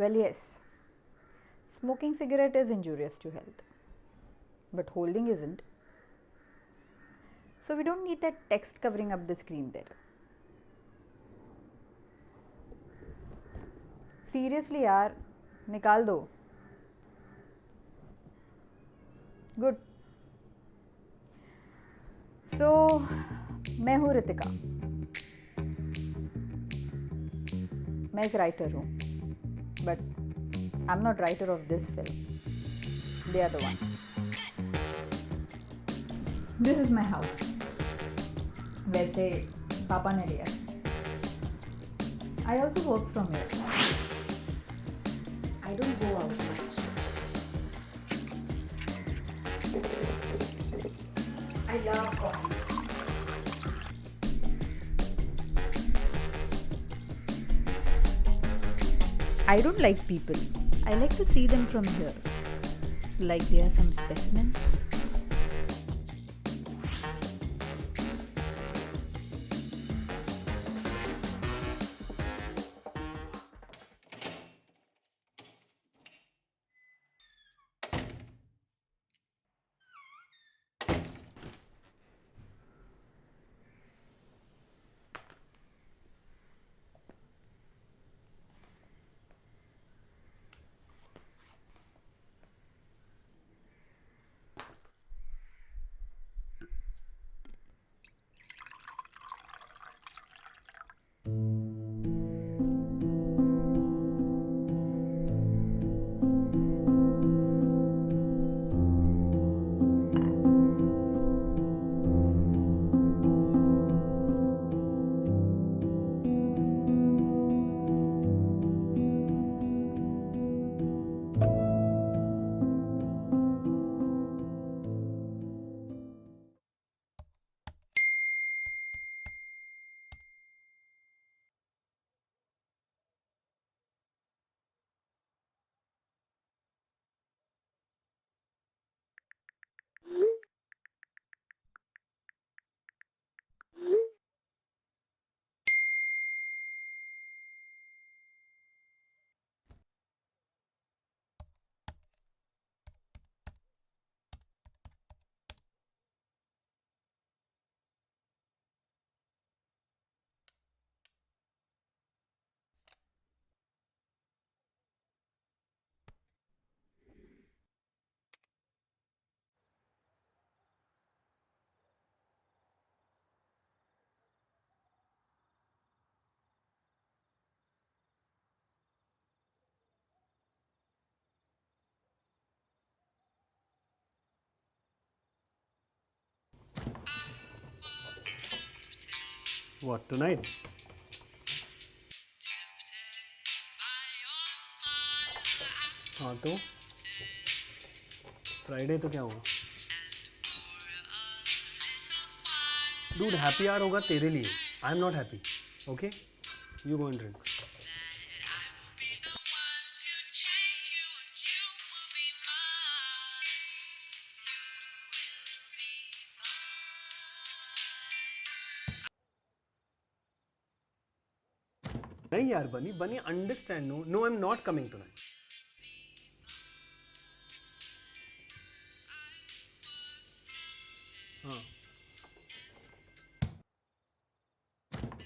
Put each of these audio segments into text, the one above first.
Well, yes, smoking cigarette is injurious to health, but holding isn't. So we don't need that text covering up the screen there. Seriously यार, निकाल दो. Good. So, मैं हूँ रितिका. मैं एक writer हूँ, but I'm not writer of this film. They are the one. This is my house. वैसे पापा ने लिया. I also work from here. I don't go out much. I love coffee. I don't like people. I like to see them from here. Like they are some specimens. What, tonight? हाँ तो Friday तो क्या होगा? Dude, happy hour होगा तेरे लिए. I am not happy. Okay? You go and drink. नहीं यार बनी understand. No, I'm not coming tonight. हाँ.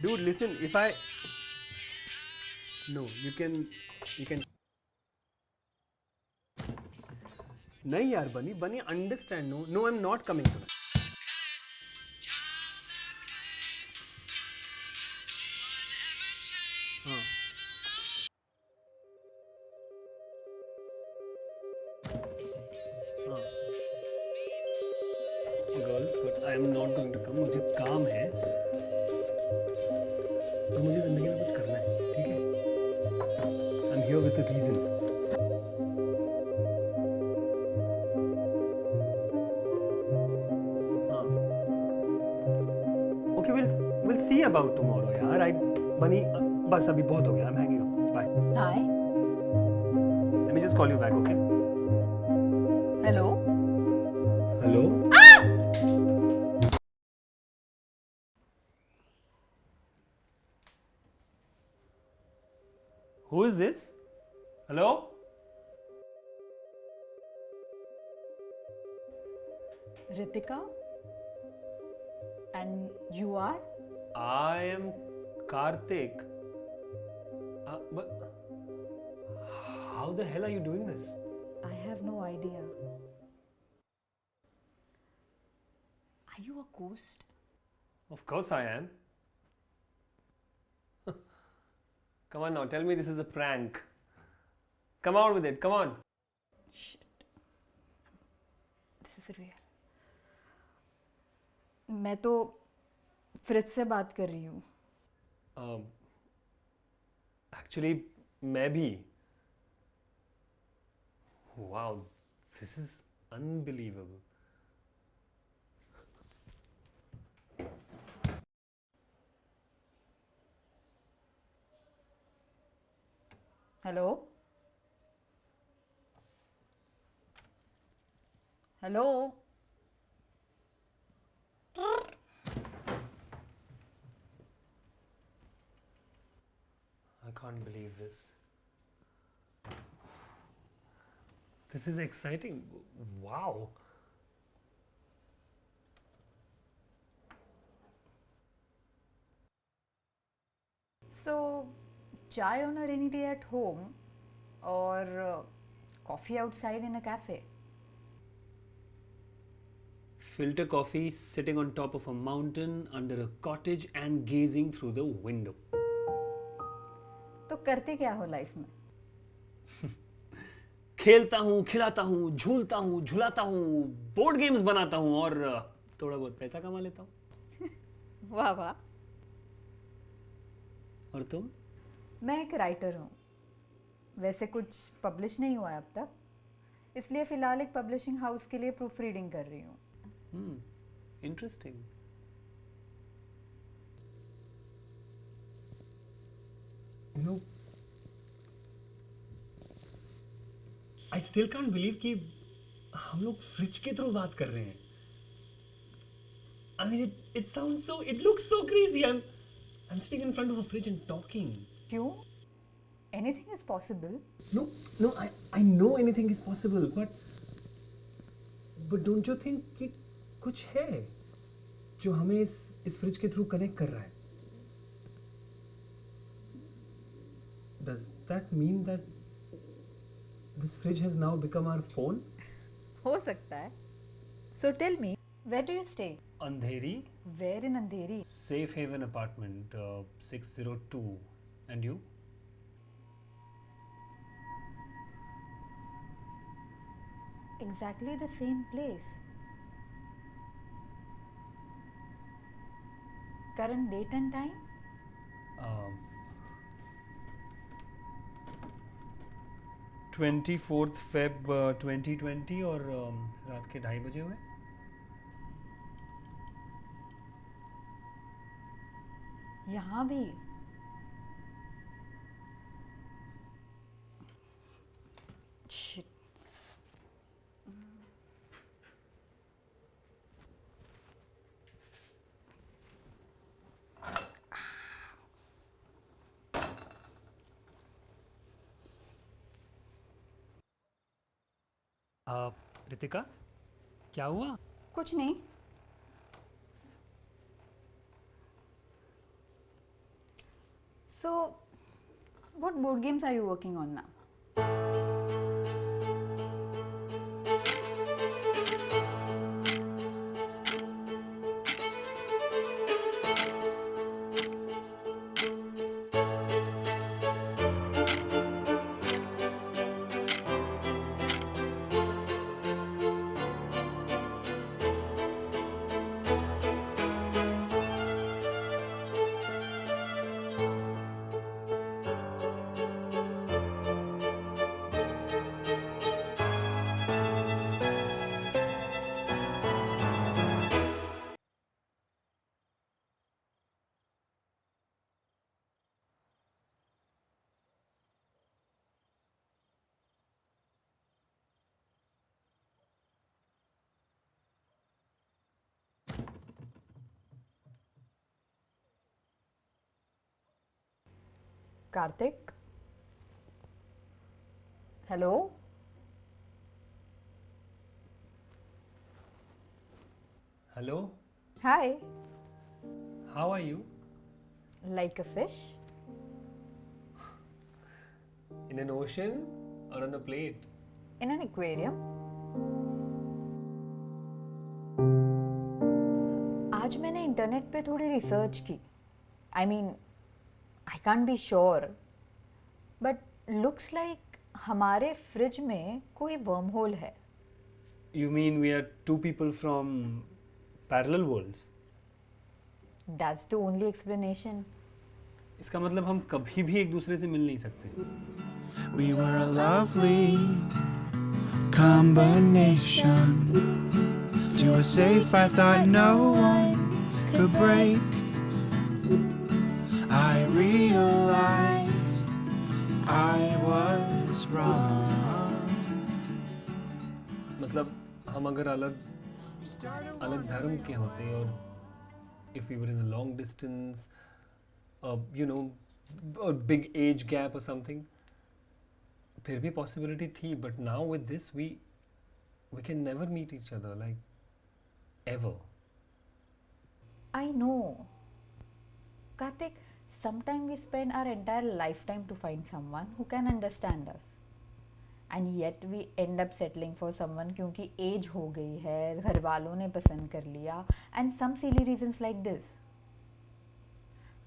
Dude, listen, if I... No, you can... नहीं यार बनी understand. No, I'm not coming tonight. हाँ. हाँ. Girls, but I am not going to come. मुझे काम है और मुझे ज़िंदगी में कुछ करना है, ठीक है? I'm here with a reason. हाँ. Okay, we'll see about tomorrow, यार. बनी बस अभी बहुत हो गया. I'm hanging up. Bye. Hi. Let me just call you back, okay? Hello. Hello? Who is this? Hello? Ritika? And you are? I am Karthik. But how the hell are you doing this? I have no idea. Are you a ghost? Of course I am. Come on now, tell me this is a prank. Come out with it, come on. Shit. This is real. मैं तो fridge से बात कर रही हूँ. Actually, मैं भी. Wow, this is unbelievable. Hello. Hello. I can't believe this. This is exciting. Wow. So, chai on a rainy day at home or coffee outside in a cafe? Filter coffee sitting on top of a mountain under a cottage and gazing through the window. तो करते क्या हो life में? खेलता हूँ, खिलाता हूँ, झूलता हूँ, झुलाता हूँ, बोर्ड गेम्स बनाता हूँ और थोड़ा बहुत पैसा कमा लेता हूँ. वाह वाह. और तुम? मैं एक राइटर हूँ. वैसे कुछ पब्लिश नहीं हुआ है अब तक, इसलिए फ़िलहाल एक पब्लिशिंग हाउस के लिए प्रूफ रीडिंग कर रही हूँ. Interesting. You know, I still can't believe कि हम लोग फ्रिज के थ्रू बात कर रहे हैं. I mean, it looks so crazy. I'm sitting in front of a fridge and talking. क्यों? Anything is possible. No, I know anything is possible, but don't you think कि कुछ है जो हमें इस फ्रिज के थ्रू कनेक्ट कर रहा है? Does that mean that this fridge has now become our phone? हो सकता है. So tell me, where do you stay? Andheri, Where in Andheri? Safe Haven apartment, 602. And you? Exactly the same place. Current date and time? Um, 24th Feb 2020 और रात के 2:30 बजे हुए. यहाँ भी. Shit. रितिका, क्या हुआ? कुछ नहीं. So, what board games are you working on now? Karthik? Hello? Hello? Hi. How are you? Like a fish? In an ocean or on a plate? In an aquarium? आज मैंने इंटरनेट पे थोड़ी research की. I mean, I can't be sure, but looks like हमारे fridge में कोई worm hole है. You mean we are two people from parallel worlds? That's the only explanation. इसका मतलब हम कभी भी एक दूसरे से मिल नहीं सकते. We were a lovely combination. To a safe I thought no one could break. I realized I was wrong. मतलब हम अगर अलग धर्म के होते और if we were in a long distance, you know, a big age gap or something, फिर भी possibility थी. But now with this we can never meet each other, like ever. I know. Karthik, sometimes we spend our entire lifetime to find someone who can understand us. And yet we end up settling for someone क्योंकि age हो गई है, घर वालों ने पसंद कर लिया, and some silly reasons like this.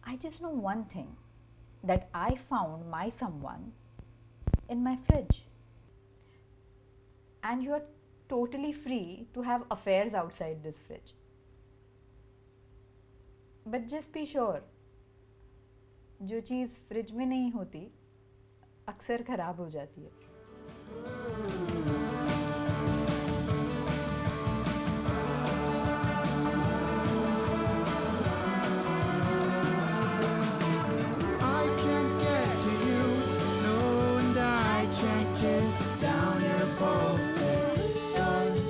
I just know one thing, that I found my someone in my fridge. And you are totally free to have affairs outside this fridge. But just be sure, जो चीज़ fridge में नहीं होती अक्सर खराब हो जाती है. I can't get to you, no, and I can't get down your bolted doors.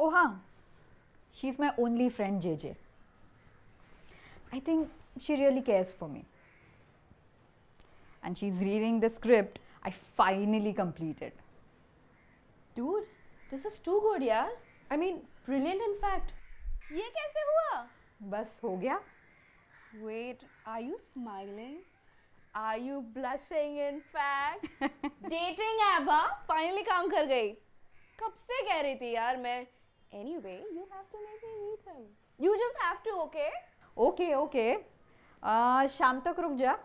Oh हाँ, she's my only friend JJ. I think she really cares for me. And she's reading the script I finally completed. Dude, this is too good, yeah. I mean, brilliant in fact. ये कैसे हुआ? बस हो गया. Wait, are you smiling? Are you blushing in fact? Dating app हाँ? Finally काम कर गई. कब से कह रही थी यार मैं. Anyway, you have to make me meet him. You just have to, okay? Okay, okay. शाम तक रुक जा.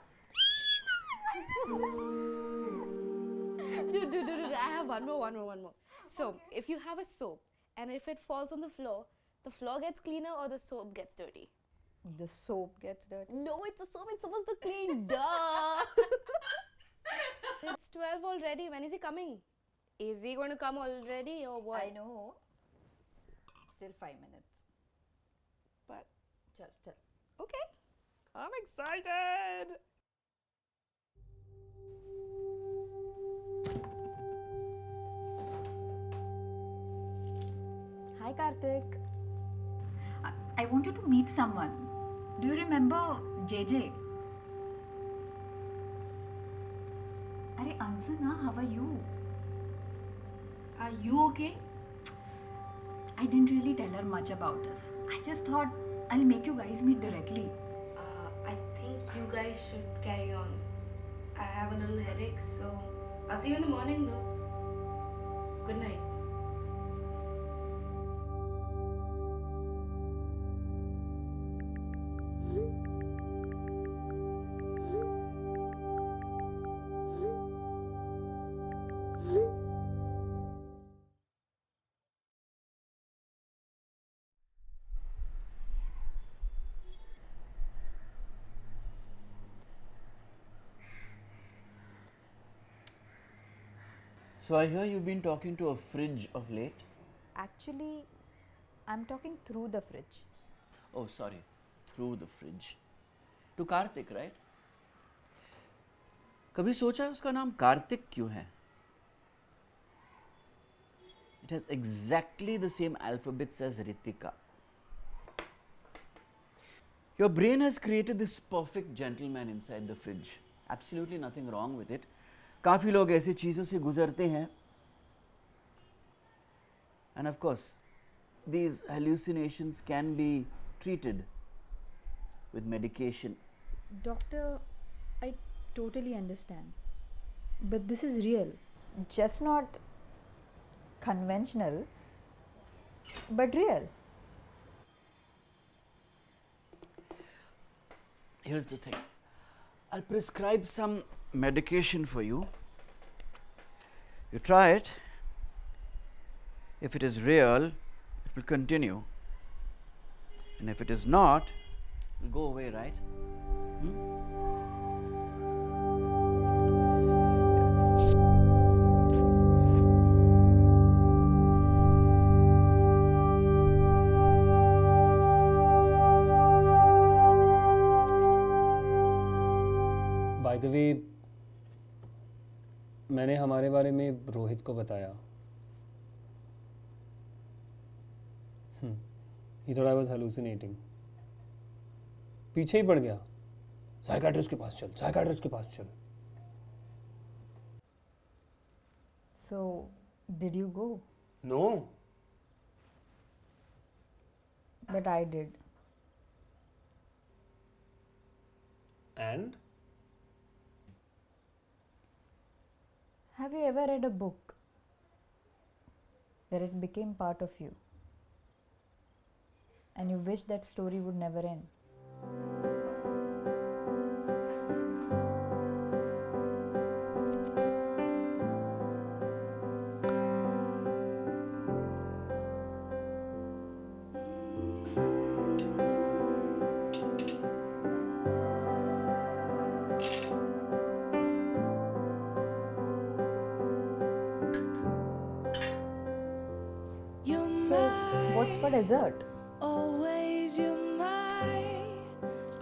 Dude, I have one more. So, if you have a soap and if it falls on the floor gets cleaner or the soap gets dirty? The soap gets dirty. No, it's a soap. It's supposed to clean. Duh. It's 12 already. When is he coming? Is he going to come already or what? I know. Still 5 minutes. But चल. okay. I'm excited. Hi Karthik. I want you to meet someone. Do you remember JJ? अरे Ansana, how are you? Are you okay? I didn't really tell her much about us. I just thought I'll make you guys meet directly. I think you guys should carry on. I have a little headache, so I'll see you in the morning though. Good night. So I hear you've been talking to a fridge of late. Actually, I'm talking through the fridge. Oh, sorry. Through the fridge. To Karthik, right? कभी सोचा है उसका नाम कार्तिक क्यों है? It has exactly the same alphabets as Ritika. Your brain has created this perfect gentleman inside the fridge. Absolutely nothing wrong with it. काफ़ी लोग ऐसी चीज़ों से गुजरते हैं. And of course, these hallucinations can be treated with medication. Doctor, I totally understand. But this is real. Just not conventional, but real. Here's the thing. I'll prescribe some medication for you. You try it. If it is real, it will continue. And if it is not, it will go away, right? By the way, मैंने हमारे बारे में रोहित को बताया. He thought I was hallucinating. पीछे ही पड़ गया. Psychiatrist के पास चल, साइकाट्रिस्ट के पास चल. So, did you go? No. But I did. And? Have you ever read a book where it became part of you and you wish that story would never end? What's for dessert? Always you're my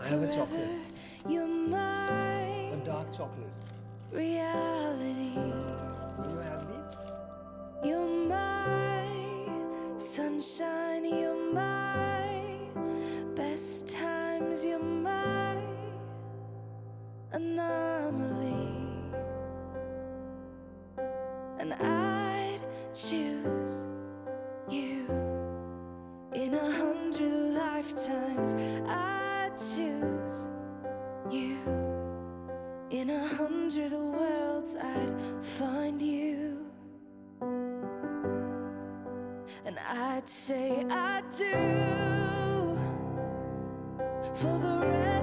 I have a chocolate. you're my A dark chocolate. reality. Will you have these? You're my sunshine, you're my best times, you're my anomaly. And I'd choose you in 100 lifetimes. I'd choose you in 100 worlds. I'd find you, and I'd say I do for the rest.